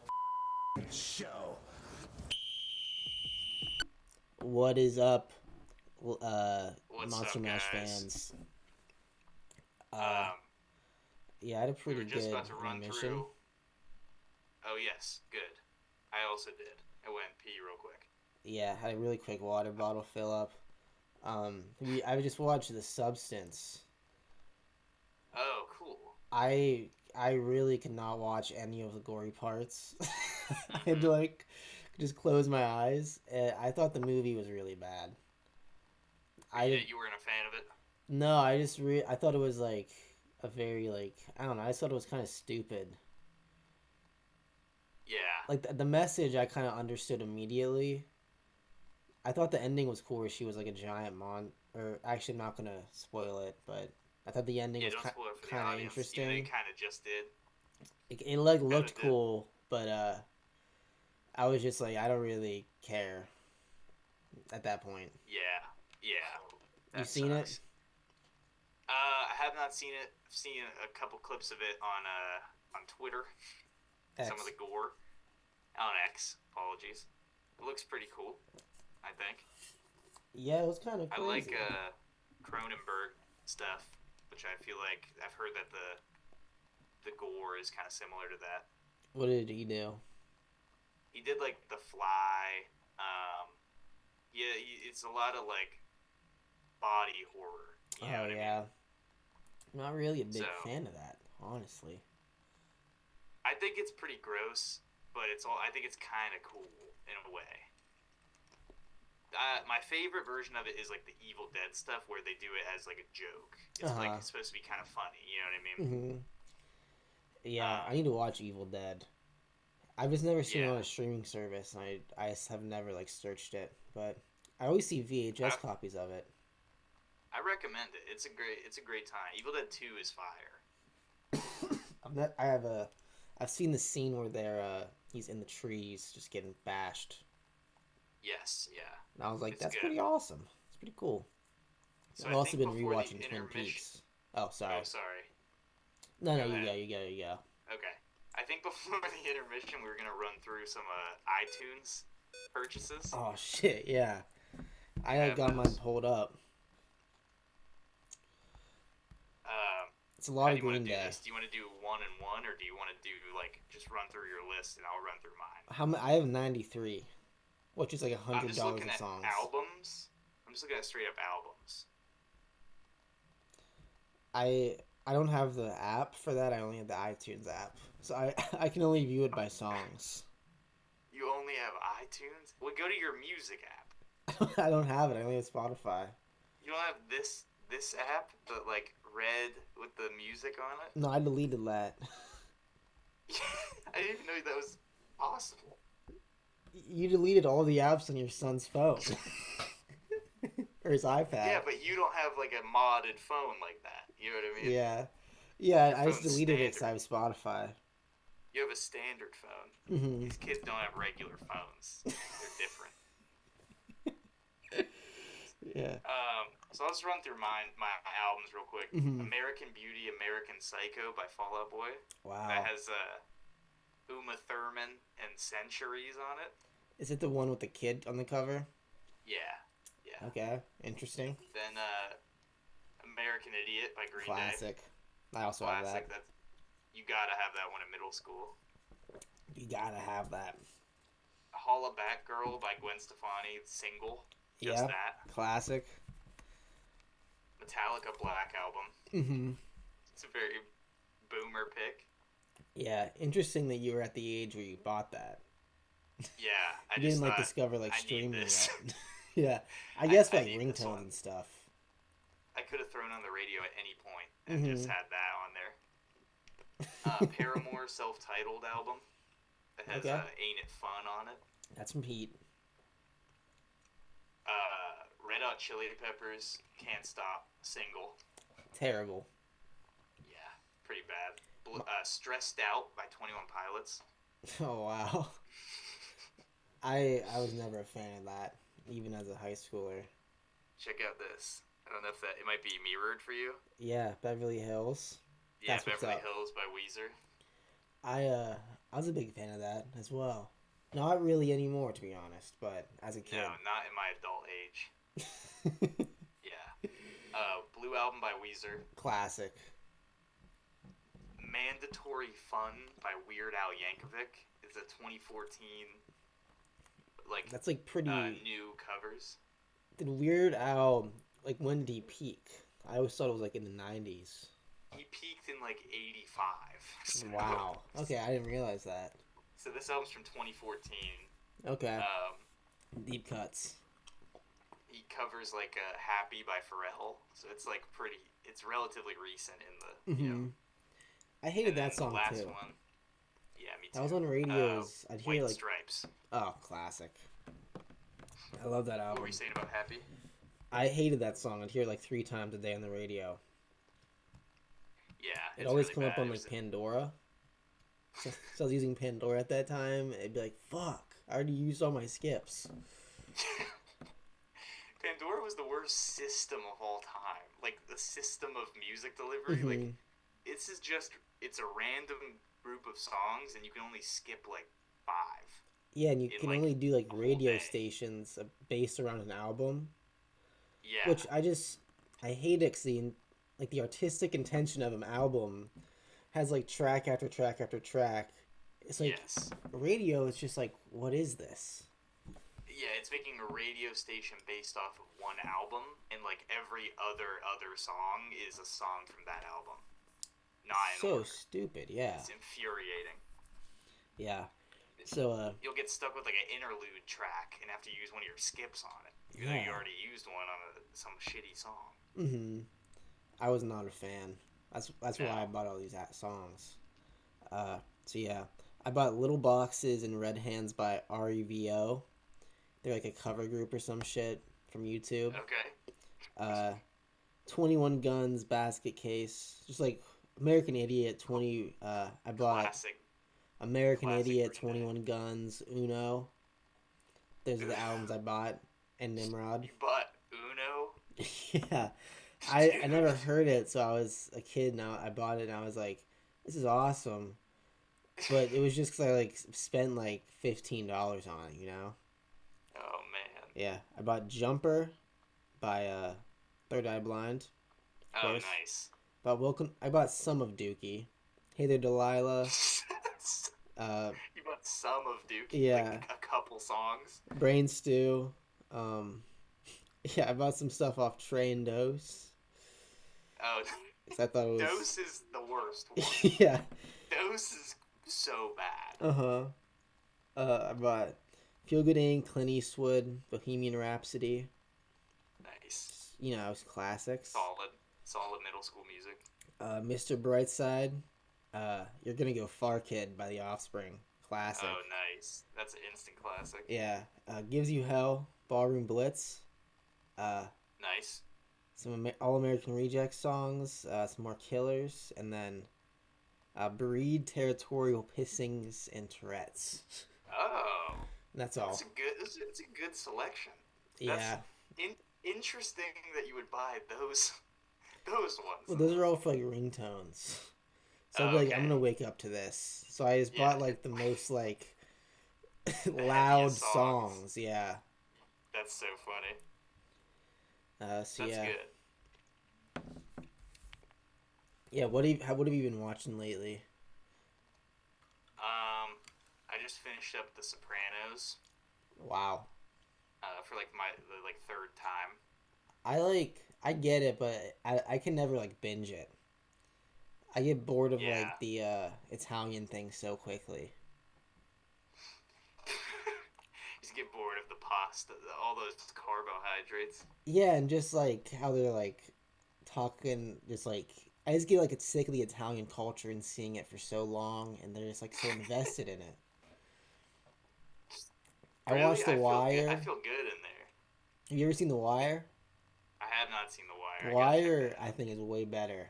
show. What is up, What's Monster up, Mash guys? fans? Yeah, I had a We pretty were just good about to run intermission. through. Oh yes, good. I also did. I went and pee real quick. Yeah, had a really quick water bottle fill up. I just watched The Substance. Oh, cool. I really could not watch any of the gory parts. I had to like just close my eyes. I thought the movie was really bad. You weren't a fan of it? No, I thought it was like a very like I don't know. I just thought it was kind of stupid. Yeah. Like the message, I kind of understood immediately. I thought the ending was cool, where she was like a giant or actually, I'm not gonna spoil it, but I thought the ending was don't spoil it for the kind of audience. interesting. Even they kind of just did. It like looked did. cool, but I was just like, I don't really care at that point. Yeah. You That seen sucks. it? I have not seen it. I've seen a couple clips of it on Twitter. X. Some of the gore on X. Apologies. It looks pretty cool, I think. Yeah, it was kind of I crazy. like Cronenberg stuff, which I feel like I've heard that the gore is kind of similar to that. What did he do? He did like The Fly. Yeah, it's a lot of like body horror. You know what I mean? I'm not really a big So- fan of that, honestly. I think it's pretty gross, but I think it's kind of cool in a way. My favorite version of it is like the Evil Dead stuff, where they do it as like a joke. It's like Uh-huh. it's supposed to be kind of funny. You know what I mean? Hmm. Yeah, I need to watch Evil Dead. I've just never seen it on Yeah. a streaming service, and I just have never like searched it. But I always see VHS copies of it. I recommend it. It's a great time. Evil Dead 2 is fire. I've seen the scene where he's in the trees just getting bashed. Yes, yeah. And I was like, It's that's good. pretty awesome. It's pretty cool. So I've I also think been before the rewatching Twin intermission- Peaks. Oh, sorry. Oh, sorry. No, Go you ahead. go. Okay. I think before the intermission, we were gonna run through some iTunes purchases. Oh shit, yeah. I have got mine those. pulled up. Um, It's a how lot do of you want to Green do Day. this? Do you want to do one and one, or do you want to do like just run through your list and I'll run through mine? I have 93, which is like I'm $100 just looking of at songs. albums. I'm just looking at straight up albums. I don't have the app for that. I only have the iTunes app, so I can only view it by songs. You only have iTunes? Well, go to your music app. I don't have it. I only have Spotify. You don't have this app, but like red with the music on it. No, I deleted that. I didn't even know that was possible. You deleted all the apps on your son's phone or his iPad. Yeah, but you don't have like a modded phone like that. You know what I mean? Yeah, Your I just phone's deleted it because I standard. have Spotify. You have a standard phone. Hmm. These kids don't have regular phones. They're different. Yeah. So I'll just run through my albums real quick. Mhm. American Beauty, American Psycho by Fall Out Boy. Wow. That has Uma Thurman and Centuries on it. Is it the one with the kid on the cover? Yeah. Okay, interesting. Then American Idiot by Green Day. Classic. I also have Classic. that. That's you gotta have that one in middle school. You gotta have that. Holla Back Girl by Gwen Stefani, single. Just Yeah. that. Classic. Metallica Black Album. Hmm. It's a very boomer pick. Yeah, interesting that you were at the age where you bought that. Yeah, I You just didn't like thought, discover like I need streaming this. yet. Yeah, I guess I like need this ringtones one. and stuff. I could have thrown on the radio at any point and Mhm. just had that on there. Paramore self-titled album that has Okay. Ain't It Fun on it. That's from Pete. Red Hot Chili Peppers, Can't Stop, single. Terrible. Yeah, pretty bad. Stressed Out by 21 Pilots. Oh wow. I was never a fan of that, even as a high schooler. Check out this. I don't know if it might be mirrored for you. Yeah, Beverly Hills. Yeah, That's what's Beverly up. Hills by Weezer. I was a big fan of that as well. Not really anymore, to be honest, but as a kid. No, not in my adult age. Yeah. Blue Album by Weezer. Classic. Mandatory Fun by Weird Al Yankovic. It's a 2014 like That's like pretty. new covers. Did Weird Al, like, when did he peak? I always thought it was like in the 90s. He peaked in like 85. So, Wow. Okay, I didn't realize that. So this album's from 2014. Okay. Um, Deep cuts. he covers like Happy by Pharrell. So it's like pretty, it's relatively recent in the, you know. Hmm. I hated And then that song the last too. one. Yeah, me too. That was on radios. I'd White hear like, Stripes. oh, classic. I love that What album. were you saying about Happy? I hated that song. I'd hear it like 3 times a day on the radio. Yeah. It it's always really come up bad. on It like was- Pandora. So I was using Pandora at that time. It'd be like, fuck, I already used all my skips. Pandora was the worst system of all time. Like the system of music delivery. Like Mhm. it's a random group of songs and you can only skip like 5. Yeah, and you in, can like, only do like a whole radio day. stations based around an album, Yeah. which I hate it 'cause the artistic intention of an album has like track after track after track. It's like yes. radio is just like, what is this? Yeah, it's making a radio station based off of one album, and like every other song is a song from that album. Not in So order. stupid. Yeah. It's infuriating. Yeah. So You'll get stuck with like an interlude track and have to use one of your skips on it, even though you Yeah. already used one on some shitty song. I was not a fan. That's why I No. bought all these songs. So yeah, I bought Little Boxes and Red Hands by REVO. They're like a cover group or some shit from YouTube. Okay. 21 Guns, Basket Case, just like American Idiot 20. I bought Classic. American Classic Idiot, Green Day. 21 Guns, Uno. Those are the albums I bought, and Nimrod. You bought Uno? Yeah, I never heard it, so I was a kid. Now I bought it, and I was like, "This is awesome," but it was just because I like spent like $15 on it, you know. Oh man. Yeah, I bought Jumper by Third Eye Blind. Of Oh course. nice. But welcome. I bought some of Dookie. Hey there, Delilah. You bought some of Dookie, Yeah. like a couple songs. Brain Stew. Yeah, I bought some stuff off Train Dose. Oh, 'Cause I thought it was. Dose is the worst one. Yeah. Dose is so bad. I bought Feel Good Inc., Clint Eastwood, Bohemian Rhapsody. Nice. You know, it's classics. Solid middle school music. Mr. Brightside. You're Gonna Go Far Kid by The Offspring. Classic. Oh, nice. That's an instant classic. Yeah. Gives You Hell, Ballroom Blitz. Nice. Some All American Reject songs, some more Killers, and then Breed, Territorial Pissings, and Tourette's. Oh, And that's all. it's a good selection. Yeah. Interesting that you would buy those ones. Well, those are all for like ringtones. So I'm like, I'm Okay. gonna wake up to this. So I just Yeah. bought like the most like loud heaviest songs. songs. Yeah. That's so funny. So That's yeah. good. Yeah. What have you been watching lately? I just finished up The Sopranos Wow. for like the third time. I get it, but I can never like binge it. I get bored of Yeah. like the Italian thing so quickly. Just get bored of the pasta, all those carbohydrates. Yeah, and just like how they're like talking, just like I just get like sick of the Italian culture and seeing it for so long, and they're just like so invested in it. Really? I watched The Wire. I feel good in there. Have you ever seen The Wire? I have not seen The Wire. The I gotta check Wire, that I out. think, is way better.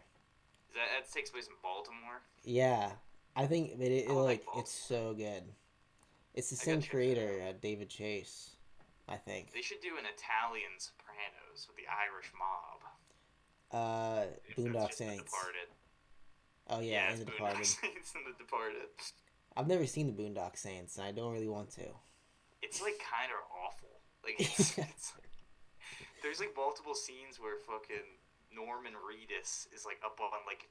That takes place in Baltimore. Yeah, I think it I like it's so good. It's the I same gotta check that creator, David Chase, I think. They should do an Italian Sopranos with the Irish mob. If that's Boondock just The Saints. Departed. Oh yeah, it's and The Boondock Departed. Saints and The Departed. I've never seen the Boondock Saints, and I don't really want to. It's like kind of awful. Like it's there's like multiple scenes where fucking Norman Reedus is like up on like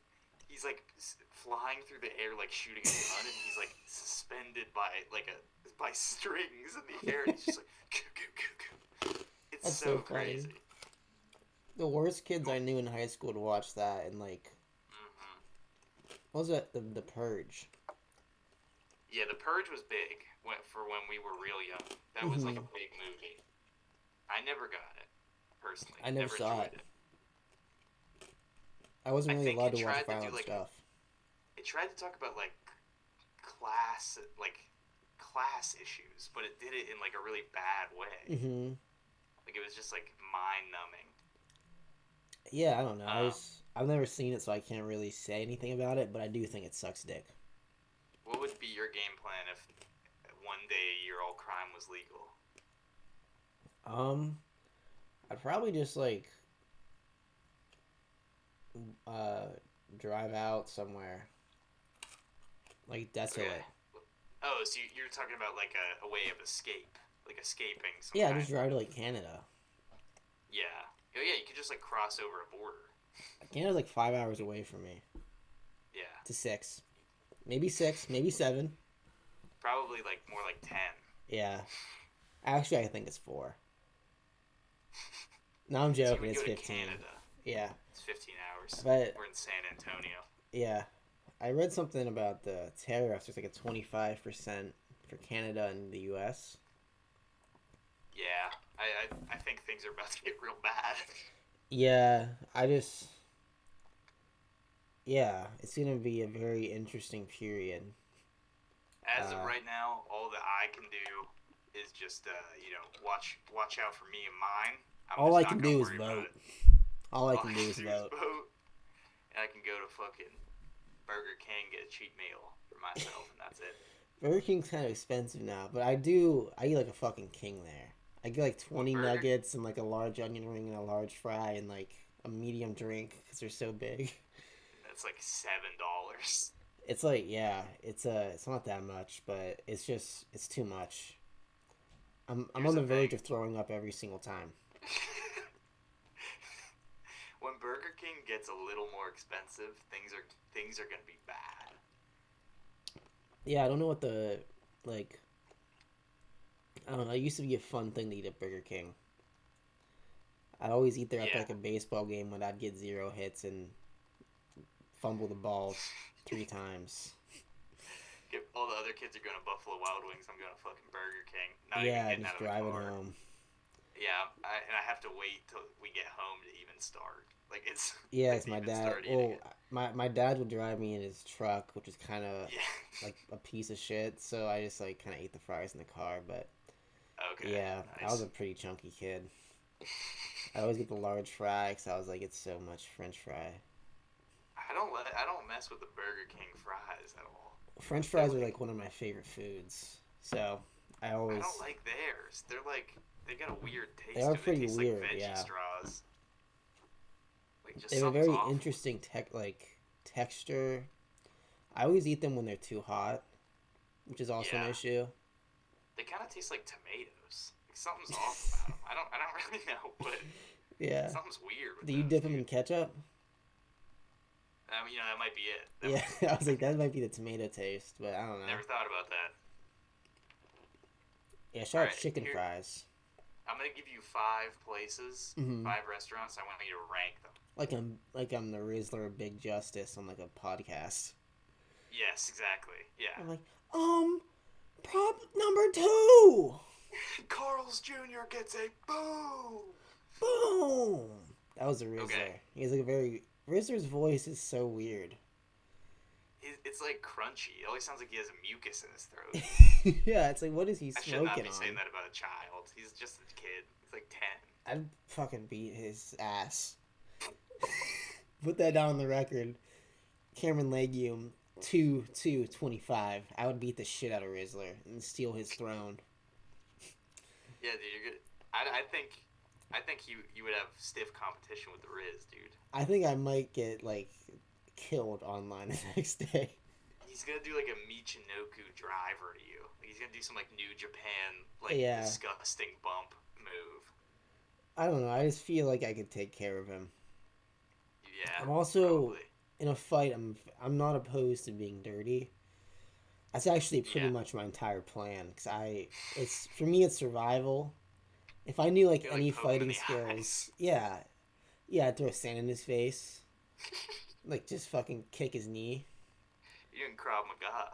he's like flying through the air like shooting a gun and he's like suspended by strings in the air and he's just like it's That's so so funny. crazy. The worst kids I knew in high school to watch that, and like, what was that? The Purge. Yeah, The Purge was big for when we were real young. That was like a big movie. I never got it personally. I never saw enjoyed it. I wasn't I really think allowed it to watch tried to do, violent like, stuff. It tried to talk about like class issues, but it did it in like a really bad way. Mm-hmm. Like it was just like mind numbing. Yeah, I don't know. Um, I've never seen it, so I can't really say anything about it. But I do think it sucks dick. What would be your game plan if one day a year all crime was legal? I'd probably just like drive out somewhere, like desolate. Okay. Oh, so you're talking about like a way of escape, like escaping some Yeah, kind. just drive to like Canada. Yeah. Oh yeah, you could just like cross over a border. Canada's like 5 hours away from me. Yeah. To 6, maybe 7. Probably like more like 10. Yeah. Actually, I think it's 4. No, I'm So you joking. would It's go to 15. Canada. Yeah, It's 15 hours. but We're in San Antonio. yeah, I read something about the tariffs. There's like a 25% for Canada and the U.S. Yeah, I think things are about to get real bad. Yeah, I just yeah, it's gonna be a very interesting period. As of right now, all that I can do is just watch out for me and mine. I'm All just I not can gonna do is worry about vote. it. All I All can do is vote. vote, and I can go to fucking Burger King, get a cheap meal for myself, and that's it. Burger King's kind of expensive now, but I eat like a fucking king there. I get like 20 Burger- nuggets and like a large onion ring and a large fry and like a medium drink because they're so big. That's like $7. It's like it's not that much, but it's too much. I'm Here's on the the verge thing. of throwing up every single time. When Burger King gets a little more expensive, things are gonna be bad. Yeah, I don't know what the like. I don't know. It used to be a fun thing to eat at Burger King. I'd always eat there after Yeah. like a baseball game when I'd get 0 hits and fumble the ball 3 times. All the other kids are going to Buffalo Wild Wings. I'm going to fucking Burger King. Not Yeah, even getting just out of the driving car. home. Yeah, and I have to wait till we get home to even start. Like it's Yeah, like, it's to my even dad. start eating Well, it. my dad would drive me in his truck, which is kind of Yeah. like a piece of shit. So I just like kind of ate the fries in the car. But Okay. yeah, I Nice. was a pretty chunky kid. I always get the large fry because I was like, it's so much French fry. I don't mess with the Burger King fries at all. French fries are like one of my favorite foods. So I I always don't like theirs. They're like they got a weird taste. They are to 'em. pretty taste weird, like veggie yeah. straws. Like just they have a something's very off. interesting texture. I always eat them when they're too hot, which is also an Yeah. issue. They kind of taste like tomatoes. Like something's off about them. I don't really know, but Yeah. something's weird. With Do you those, dip them dude. in ketchup? That might be it. That Yeah, I was like, that might be the tomato taste, but I don't know. Never thought about that. Yeah, shout out Alright, chicken here- fries. I'm gonna give you 5 places, Mhm. 5 restaurants. I want you to rank them. Like I'm the Rizzler of Big Justice on like a podcast. Yes, exactly. Yeah. I'm like, prop number 2. Carl's Jr. gets a boo. Boom. That was a Rizzler. Okay. He has like a very Rizzler's voice is so weird. It's like crunchy. It always sounds like he has a mucus in his throat. Yeah, it's like, what is he I should not smoking be saying on? that about a child. He's just a kid. He's like 10. I'd fucking beat his ass. Put that down on the record. Cameron Legume, 2-25. I would beat the shit out of Rizzler and steal his throne. Yeah, dude, you're good. I think you would have stiff competition with the Riz, dude. I think I might get like killed online the next day. He's gonna do like a Michinoku driver to you. Like he's gonna do some like New Japan like Yeah. disgusting bump move. I don't know. I just feel like I could take care of him. Yeah. I'm also probably. in a fight. I'm not opposed to being dirty. That's actually pretty Yeah. much my entire plan. It's for me. It's survival. If I knew like You're, like, any poke him in fighting the skills, eyes. yeah, I'd throw sand in his face, like just fucking kick his knee. You're doing Krav Maga.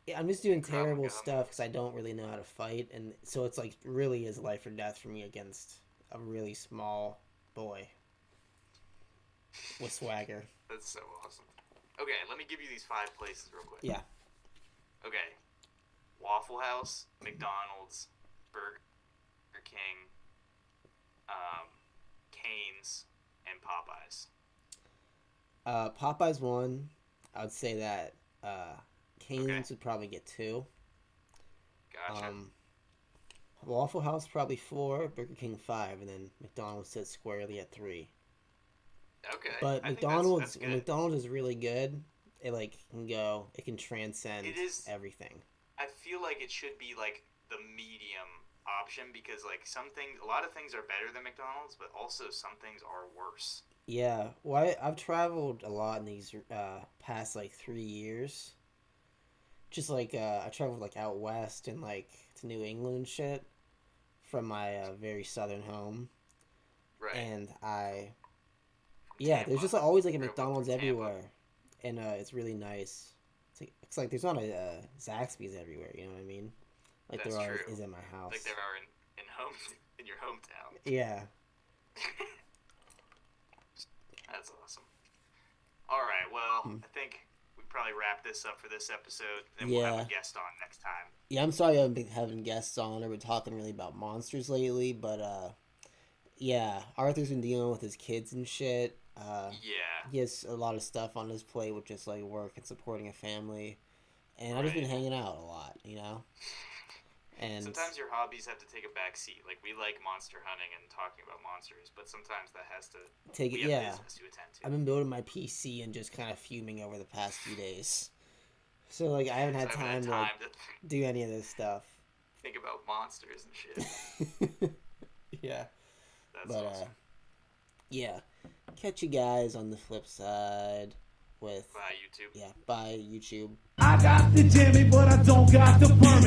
Yeah, I'm just doing Krav terrible Maga stuff because I don't really know how to fight, and so it's like really is life or death for me against a really small boy with swagger. That's so awesome. Okay, let me give you these 5 places real quick. Yeah. Okay. Waffle House, McDonald's, Burger King, Cane's, and Popeyes. Popeyes 1. I would say that Cane's Okay. would probably get 2. Gotcha. Waffle House probably 4. Burger King 5, and then McDonald's sits squarely at 3. Okay. But I think McDonald's, that's when good. McDonald's is really good, it like can go, it can transcend It is- everything. I feel like it should be like the medium option because like a lot of things are better than McDonald's, but also some things are worse. Yeah, well, I've traveled a lot in these past like 3 years. Just like I traveled like out west and like to New England and shit. from my very southern home, Right. and Tampa. there's just always like a Grew up McDonald's in Tampa. everywhere, and it's really nice. It's like there's not a Zaxby's everywhere. You know what I mean? Like That's there are true. is in my house. Like there are in your hometown. Yeah. That's awesome. All right, well, I think we probably wrap this up for this episode. Then we'll have Yeah. a guest on next time. Yeah, I'm sorry I haven't been having guests on or been talking really about monsters lately, but yeah, Arthur's been dealing with his kids and shit. Yeah. He has a lot of stuff on his plate with just like work and supporting a family, and I've just been Right. hanging out a lot, you know. And Sometimes your hobbies have to take a back seat. Like we like monster hunting and talking about monsters, but sometimes that has to take it, we have yeah. business to attend to. I've been building my PC and just kind of fuming over the past few days. So like I haven't had So I haven't time had to to do any of this stuff. think about monsters and shit. Yeah. That's But awesome. yeah. Catch you guys on the flip side with Bye, YouTube. yeah, bye YouTube. I got the Jimmy, but I don't got the perm.